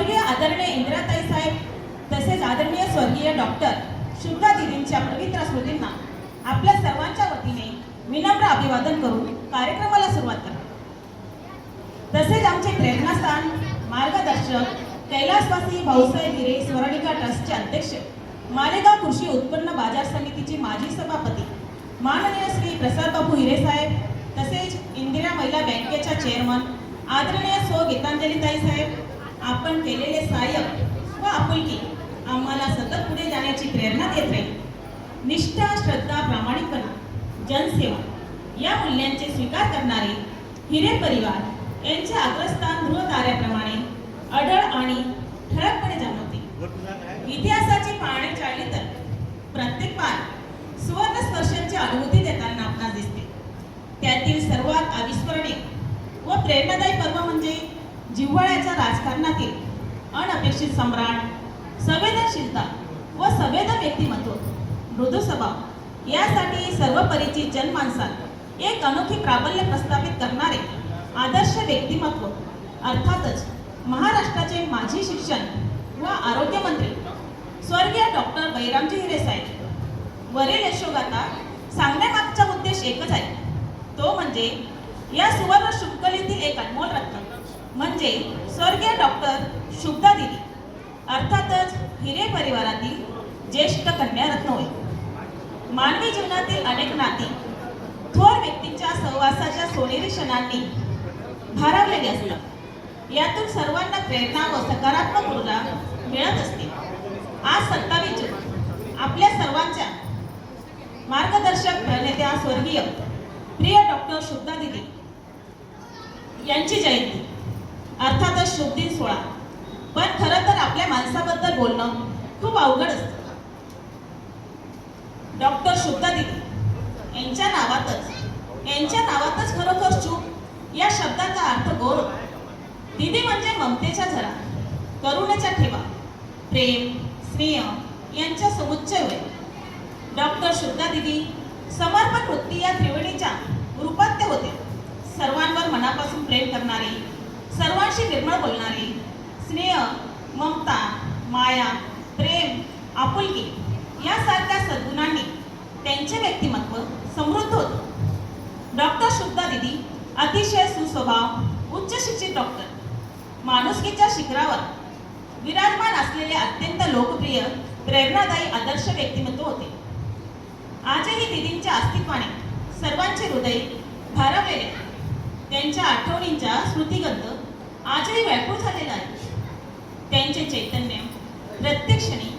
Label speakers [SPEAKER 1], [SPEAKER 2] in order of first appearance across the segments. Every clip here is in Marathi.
[SPEAKER 1] स्वर्गीय आदरणीय इंदिराताई साहेब तसेच आदरणीय स्वर्गीय डॉक्टर शुभ्रा दिदींच्या पवित्र स्मृतींना आपल्या सर्वांच्या वतीने विनम्र अभिवादन करून कार्यक्रमाला सुरुवात करा। तसेच आमचे प्रेरणास्थान मार्गदर्शक कैलासवासी भाऊसाहेब हिरे स्मरणिका ट्रस्टचे अध्यक्ष, मालेगाव कृषी उत्पन्न बाजार समितीचे माजी सभापती माननीय श्री प्रसाद बापू हिरे साहेब, तसेच इंदिरा महिला बँकेच्या चेअरमन आदरणीय सौ गीतांजलीताई साहेब, आपण केलेले सहाय्य व आपुलकी आम्हाला सतत पुढे जाण्याची प्रेरणा देत राहील। निष्ठा, श्रद्धा, प्रामाणिकपणा, जनसेवा या मूल्यांचे स्वीकार करणारे हिरे परिवार यांचे अग्रस्थान ध्रुव ताऱ्याप्रमाणे अढळ आणि ठळकपणे जाणवते। इतिहासाची पाने चाळली तर प्रत्येक पान सुवर्ण स्पर्शांची अनुभूती देताना आपणास दिसते। त्यातील सर्वात अविस्मरणीय व प्रेरणादायी पर्व म्हणजे जिव्हाळ्याच्या राजकारणातील अनपेक्षित सम्राट, संवेदनशीलता व संवेदन व्यक्तिमत्व, मृदू स्वभाव यासाठी सर्व परिचित जनमानसात एक अनोखी प्राबल्य प्रस्थापित करणारे आदर्श व्यक्तिमत्व, अर्थातच महाराष्ट्राचे माजी शिक्षण व आरोग्य मंत्री स्वर्गीय डॉक्टर बैरामजी हिरे साहेब। वरील यशोगाथा सांगण्यामागचा उद्देश एकच आहे, तो म्हणजे या सुवर्ण शृंखलेतील एक अनमोल रत्न म्हणजे स्वर्गीय डॉक्टर शुभ्रा दिदी, अर्थातच हिरे परिवारातील ज्येष्ठ कन्या रत्न होय। मानवी जीवनातील अनेक नाती थोर व्यक्तींच्या सहवासाच्या सोनेरी क्षणांनी भारावलेली असतात। यातून सर्वांना प्रेरणा व सकारात्मक ऊर्जा मिळत असते। आज 27 जून आपल्या सर्वांच्या मार्गदर्शक प्रणेत्या स्वर्गीय प्रिय डॉक्टर शुभ्रा दिदी यांची जयंती, अर्थातच शुभ दिन सोहळा। पण खरं तर आपल्या माणसाबद्दल बोलणं खूप अवघड असतं। डॉक्टर शुभ्रा दिदी यांच्या नावातच खरोखर शुभ या शब्दाचा अर्थ गौरव। दिदी म्हणजे ममतेच्या झरा, करुणेच्या ठेवा, प्रेम, स्नेह यांचा समुच्चय होय। डॉक्टर शुभ्रा दिदी समर्पण वृत्ती या त्रिवेणीच्या रूपात ते होते। सर्वांवर मनापासून प्रेम करणारे, सर्वांशी निर्मळ बोलणारे, स्नेह, ममता, माया, प्रेम, आपुलकी यासारख्या सद्गुणांनी त्यांचे व्यक्तिमत्व समृद्ध होते। डॉक्टर शुभ्रा दिदी अतिशय सुस्वभाव, उच्च शिक्षित डॉक्टर, माणुसकीच्या शिखरावर विराजमान असलेले अत्यंत लोकप्रिय, प्रेरणादायी आदर्श व्यक्तिमत्व होते। आजही दिदींच्या अस्तित्वाने सर्वांचे हृदय भारावलेले, त्यांच्या आठवणींचा स्मृतिगंध आजही व्याकुळ झालेला आहे। त्यांचे चैतन्य प्रत्येक क्षणी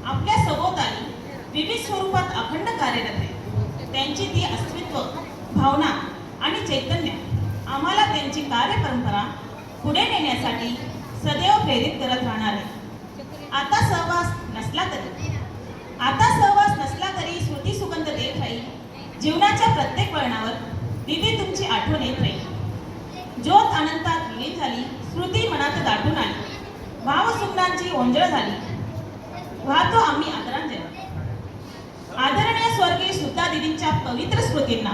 [SPEAKER 1] आपल्या सभोवताली विविध स्वरूपात अखंड कार्यरत आहे। त्यांची ती अस्तित्व, भावना आणि चैतन्य आम्हाला त्यांची कार्यपरंपरा पुढे नेण्यासाठी सदैव प्रेरित करत राहणार आहे। आता सहवास नसला तरी स्मृती सुगंध देत राहील। जीवनाच्या प्रत्येक वळणावर दिदी तुमची आठवण येत राहील। ज्योत अनंतात विलीन झाली, स्मृती मनात दाटून आली, भावसुगंधांची ओंजळ झाली, वाहतो आम्ही आदरांजली। आदरणीय स्वर्गीय शुभ्रा दिदींच्या पवित्र स्मृतींना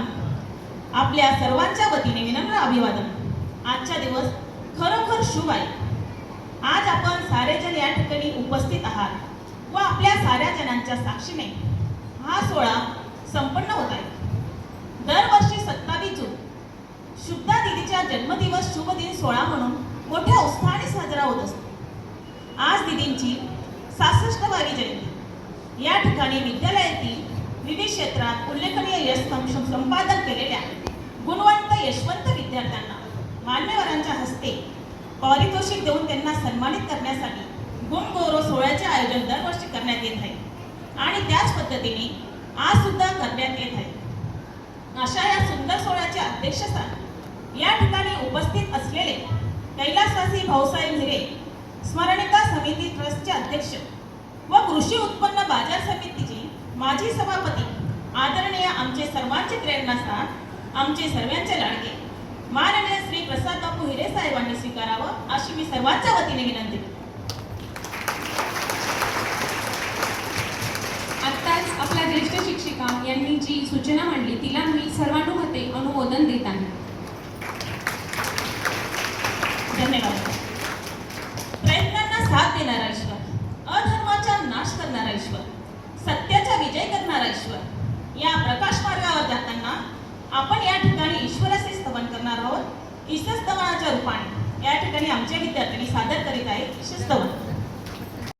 [SPEAKER 1] आपल्या सर्वांच्या वतीने विनम्र अभिवादन। आजचा दिवस खरोखर शुभ आहे। आज आपण सारेजण या ठिकाणी उपस्थित आहात व आपल्या साऱ्या जणांच्या साक्षीने हा सोहळा संपन्न होत आहे। दरवर्षी 27 जून शुभ्रा दिदीच्या जन्मदिवस शुभ दिन सोहळा म्हणून मोठ्या उत्साहाने साजरा होत असतो। आज दिदींची 66वी जयंती। या ठिकाणी विद्यालयातील विविध क्षेत्रात उल्लेखनीय यश संपादन केलेल्या गुणवंत यशवंत विद्यार्थ्यांना मान्यवरांच्या हस्ते पारितोषिक देऊन त्यांना सन्मानित करण्यासाठी गुणगौरव सोहळ्याचे आयोजन दरवर्षी करण्यात येत आहे आणि त्याच पद्धतीने आज सुद्धा करण्यात येत आहे। अशा या सुंदर सोहळ्याचे अध्यक्षस्थान या ठिकाणी उपस्थित असलेले कैलासवासी भाऊसाहेब हिरे स्मरणिका समिती ट्रस्टचे अध्यक्ष व कृषी उत्पन्न बाजार समितीचे माजी सभापती आदरणीय आमचे सर्वांचे प्रेरणास्थान, आमचे सर्वांचे लाडके माननीय श्री प्रसाद बापू हिरे साहेबांनी स्वीकारावं अशी मी सर्वांच्या वतीने विनंती करते।
[SPEAKER 2] आत्ताच आपल्या ज्येष्ठ शिक्षिका यांनी जी सूचना मांडली तिला मी सर्वानुमते अनुमोदन देत आहे।
[SPEAKER 1] धन्यवाद। प्रयत्नांना साथ देणारा ईश्वर, अधर्माचा नाश करणारा ईश्वर, सत्याचा विजय करणारा ईश्वर। या प्रकाश मार्गावर जाताना आपण या ठिकाणी ईश्वराचे स्तवन करणार आहोत। ईशस्तवनाच्या रूपाने या ठिकाणी आमच्या विद्यार्थ्यांनी सादर करीत आहेत ईशस्तवन।